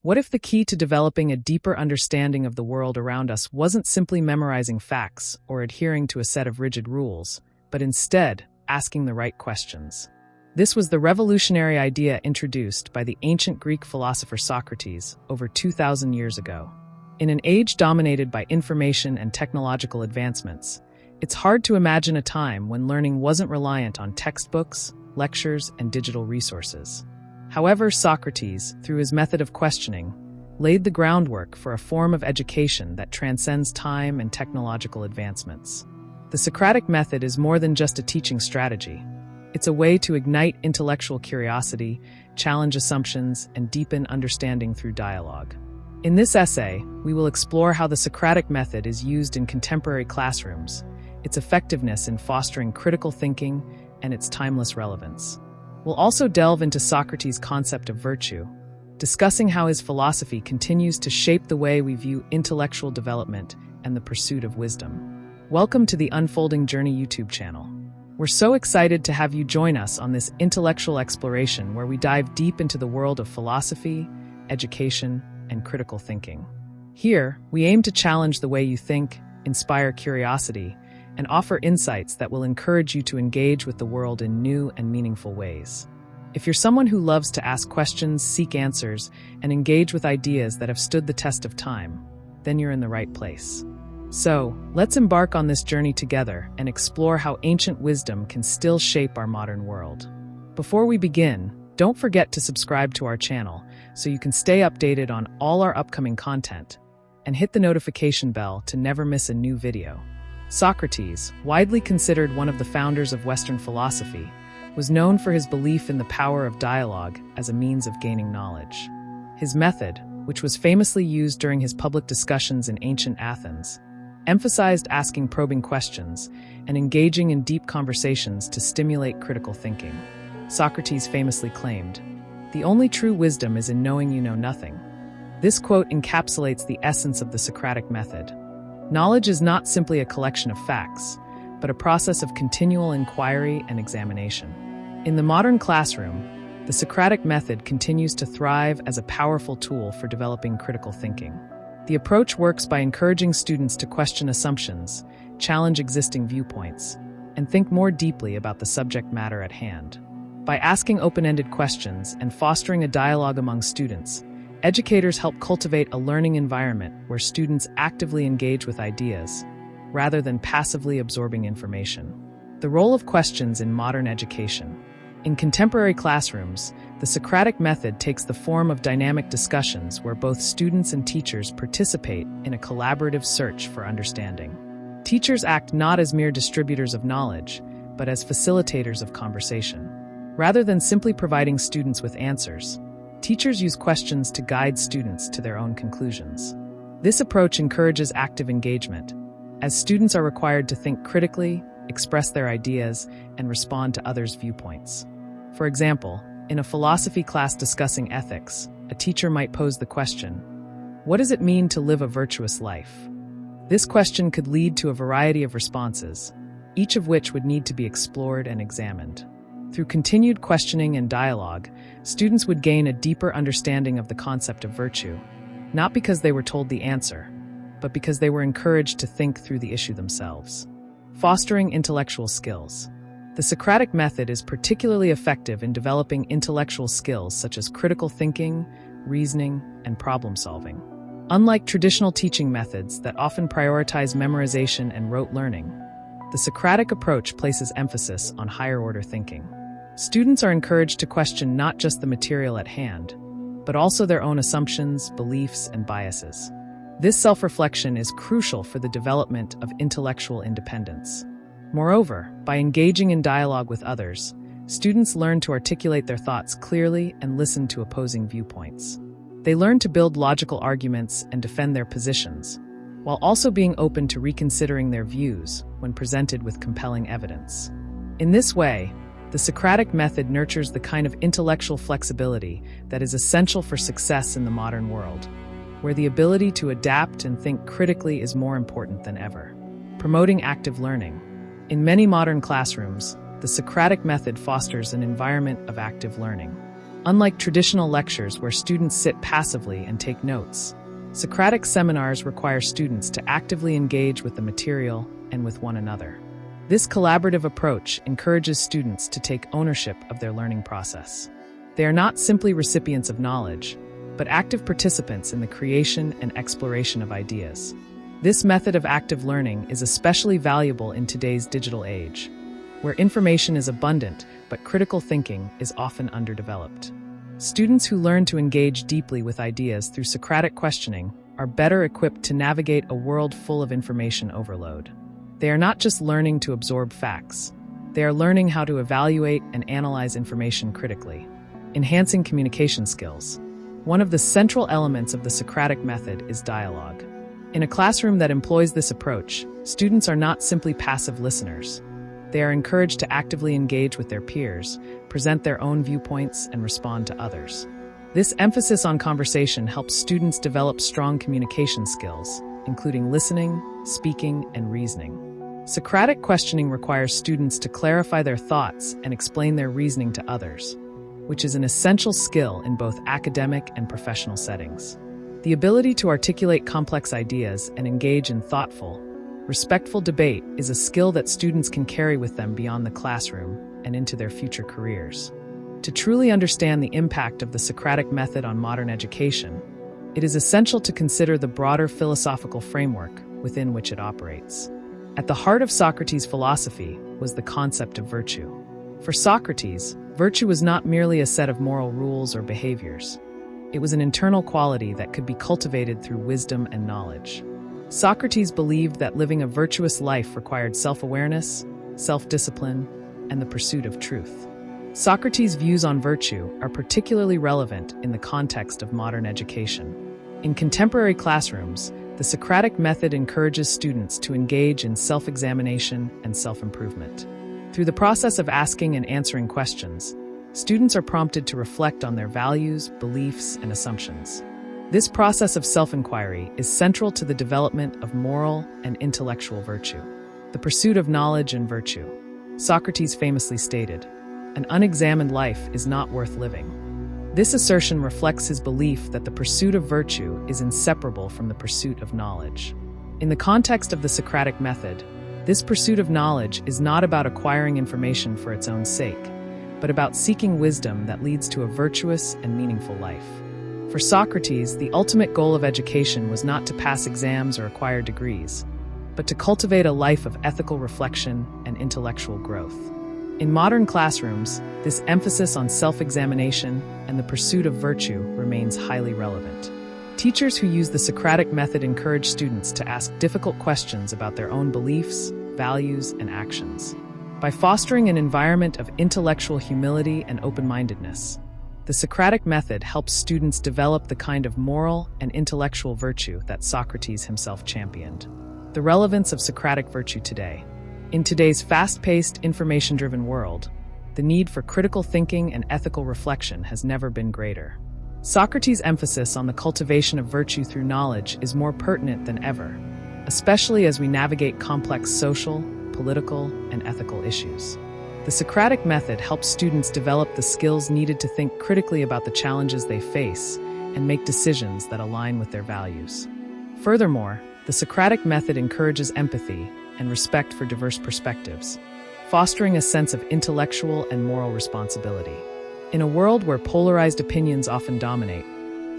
What if the key to developing a deeper understanding of the world around us wasn't simply memorizing facts or adhering to a set of rigid rules, but instead asking the right questions? This was the revolutionary idea introduced by the ancient Greek philosopher Socrates over 2,000 years ago. In an age dominated by information and technological advancements, it's hard to imagine a time when learning wasn't reliant on textbooks, lectures, and digital resources. However, Socrates, through his method of questioning, laid the groundwork for a form of education that transcends time and technological advancements. The Socratic Method is more than just a teaching strategy. It's a way to ignite intellectual curiosity, challenge assumptions, and deepen understanding through dialogue. In this essay, we will explore how the Socratic Method is used in contemporary classrooms, its effectiveness in fostering critical thinking, and its timeless relevance. We'll also delve into Socrates' concept of virtue, discussing how his philosophy continues to shape the way we view intellectual development and the pursuit of wisdom. Welcome to the Unfolding Journey YouTube channel. We're so excited to have you join us on this intellectual exploration where we dive deep into the world of philosophy, education, and critical thinking. Here, we aim to challenge the way you think, inspire curiosity, and offer insights that will encourage you to engage with the world in new and meaningful ways. If you're someone who loves to ask questions, seek answers, and engage with ideas that have stood the test of time, then you're in the right place. So, let's embark on this journey together and explore how ancient wisdom can still shape our modern world. Before we begin, don't forget to subscribe to our channel so you can stay updated on all our upcoming content, and hit the notification bell to never miss a new video. Socrates, widely considered one of the founders of Western philosophy, was known for his belief in the power of dialogue as a means of gaining knowledge. His method, which was famously used during his public discussions in ancient Athens, emphasized asking probing questions and engaging in deep conversations to stimulate critical thinking. Socrates famously claimed, "The only true wisdom is in knowing you know nothing." This quote encapsulates the essence of the Socratic Method. Knowledge is not simply a collection of facts, but a process of continual inquiry and examination. In the modern classroom, the Socratic Method continues to thrive as a powerful tool for developing critical thinking. The approach works by encouraging students to question assumptions, challenge existing viewpoints, and think more deeply about the subject matter at hand. By asking open-ended questions and fostering a dialogue among students, educators help cultivate a learning environment where students actively engage with ideas, rather than passively absorbing information. The role of questions in modern education. In contemporary classrooms, the Socratic Method takes the form of dynamic discussions where both students and teachers participate in a collaborative search for understanding. Teachers act not as mere distributors of knowledge, but as facilitators of conversation. Rather than simply providing students with answers, teachers use questions to guide students to their own conclusions. This approach encourages active engagement, as students are required to think critically, express their ideas, and respond to others' viewpoints. For example, in a philosophy class discussing ethics, a teacher might pose the question, "What does it mean to live a virtuous life?" This question could lead to a variety of responses, each of which would need to be explored and examined. Through continued questioning and dialogue, students would gain a deeper understanding of the concept of virtue, not because they were told the answer, but because they were encouraged to think through the issue themselves. Fostering intellectual skills. The Socratic Method is particularly effective in developing intellectual skills such as critical thinking, reasoning, and problem-solving. Unlike traditional teaching methods that often prioritize memorization and rote learning, the Socratic approach places emphasis on higher-order thinking. Students are encouraged to question not just the material at hand, but also their own assumptions, beliefs, and biases. This self-reflection is crucial for the development of intellectual independence. Moreover, by engaging in dialogue with others, students learn to articulate their thoughts clearly and listen to opposing viewpoints. They learn to build logical arguments and defend their positions, while also being open to reconsidering their views when presented with compelling evidence. In this way, the Socratic Method nurtures the kind of intellectual flexibility that is essential for success in the modern world, where the ability to adapt and think critically is more important than ever. Promoting active learning. In many modern classrooms, the Socratic Method fosters an environment of active learning. Unlike traditional lectures where students sit passively and take notes, Socratic seminars require students to actively engage with the material and with one another. This collaborative approach encourages students to take ownership of their learning process. They are not simply recipients of knowledge, but active participants in the creation and exploration of ideas. This method of active learning is especially valuable in today's digital age, where information is abundant but critical thinking is often underdeveloped. Students who learn to engage deeply with ideas through Socratic questioning are better equipped to navigate a world full of information overload. They are not just learning to absorb facts, they are learning how to evaluate and analyze information critically, enhancing communication skills. One of the central elements of the Socratic method is dialogue. In a classroom that employs this approach, students are not simply passive listeners. They are encouraged to actively engage with their peers, present their own viewpoints, and respond to others. This emphasis on conversation helps students develop strong communication skills, including listening, speaking, and reasoning. Socratic questioning requires students to clarify their thoughts and explain their reasoning to others, which is an essential skill in both academic and professional settings. The ability to articulate complex ideas and engage in thoughtful, respectful debate is a skill that students can carry with them beyond the classroom and into their future careers. To truly understand the impact of the Socratic method on modern education, it is essential to consider the broader philosophical framework within which it operates. At the heart of Socrates' philosophy was the concept of virtue. For Socrates, virtue was not merely a set of moral rules or behaviors. It was an internal quality that could be cultivated through wisdom and knowledge. Socrates believed that living a virtuous life required self-awareness, self-discipline, and the pursuit of truth. Socrates' views on virtue are particularly relevant in the context of modern education. In contemporary classrooms, the Socratic method encourages students to engage in self-examination and self-improvement. Through the process of asking and answering questions, students are prompted to reflect on their values, beliefs, and assumptions. This process of self-inquiry is central to the development of moral and intellectual virtue. The pursuit of knowledge and virtue. Socrates famously stated, "An unexamined life is not worth living." This assertion reflects his belief that the pursuit of virtue is inseparable from the pursuit of knowledge. In the context of the Socratic method, this pursuit of knowledge is not about acquiring information for its own sake, but about seeking wisdom that leads to a virtuous and meaningful life. For Socrates, the ultimate goal of education was not to pass exams or acquire degrees, but to cultivate a life of ethical reflection and intellectual growth. In modern classrooms, this emphasis on self-examination and the pursuit of virtue remains highly relevant. Teachers who use the Socratic method encourage students to ask difficult questions about their own beliefs, values, and actions. By fostering an environment of intellectual humility and open-mindedness, the Socratic method helps students develop the kind of moral and intellectual virtue that Socrates himself championed. The relevance of Socratic virtue today. In today's fast-paced, information-driven world, the need for critical thinking and ethical reflection has never been greater. Socrates' emphasis on the cultivation of virtue through knowledge is more pertinent than ever, especially as we navigate complex social, political, and ethical issues. The Socratic method helps students develop the skills needed to think critically about the challenges they face and make decisions that align with their values. Furthermore, the Socratic method encourages empathy and respect for diverse perspectives, fostering a sense of intellectual and moral responsibility. In a world where polarized opinions often dominate,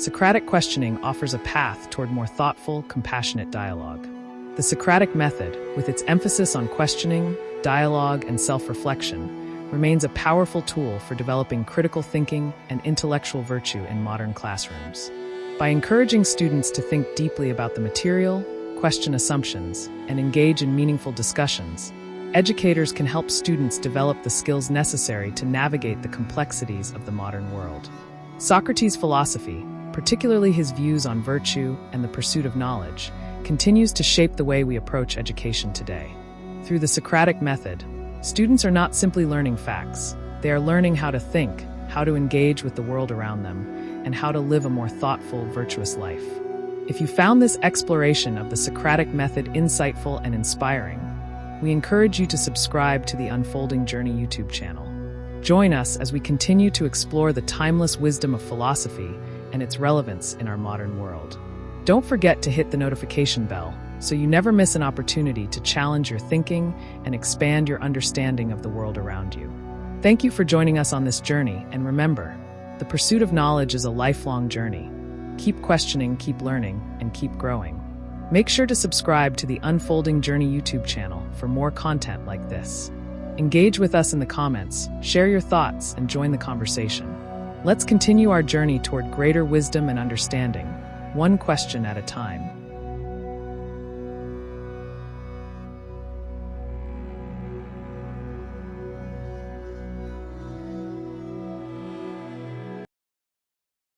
Socratic questioning offers a path toward more thoughtful, compassionate dialogue. The Socratic method, with its emphasis on questioning, dialogue, and self-reflection, remains a powerful tool for developing critical thinking and intellectual virtue in modern classrooms. By encouraging students to think deeply about the material, question assumptions, and engage in meaningful discussions, educators can help students develop the skills necessary to navigate the complexities of the modern world. Socrates' philosophy, particularly his views on virtue and the pursuit of knowledge, continues to shape the way we approach education today. Through the Socratic method, students are not simply learning facts. They are learning how to think, how to engage with the world around them, and how to live a more thoughtful, virtuous life. If you found this exploration of the Socratic method insightful and inspiring, we encourage you to subscribe to the Unfolding Journey YouTube channel. Join us as we continue to explore the timeless wisdom of philosophy and its relevance in our modern world. Don't forget to hit the notification bell so you never miss an opportunity to challenge your thinking and expand your understanding of the world around you. Thank you for joining us on this journey, and remember, the pursuit of knowledge is a lifelong journey. Keep questioning, keep learning, and keep growing. Make sure to subscribe to the Unfolding Journey YouTube channel for more content like this. Engage with us in the comments, share your thoughts, and join the conversation. Let's continue our journey toward greater wisdom and understanding, one question at a time.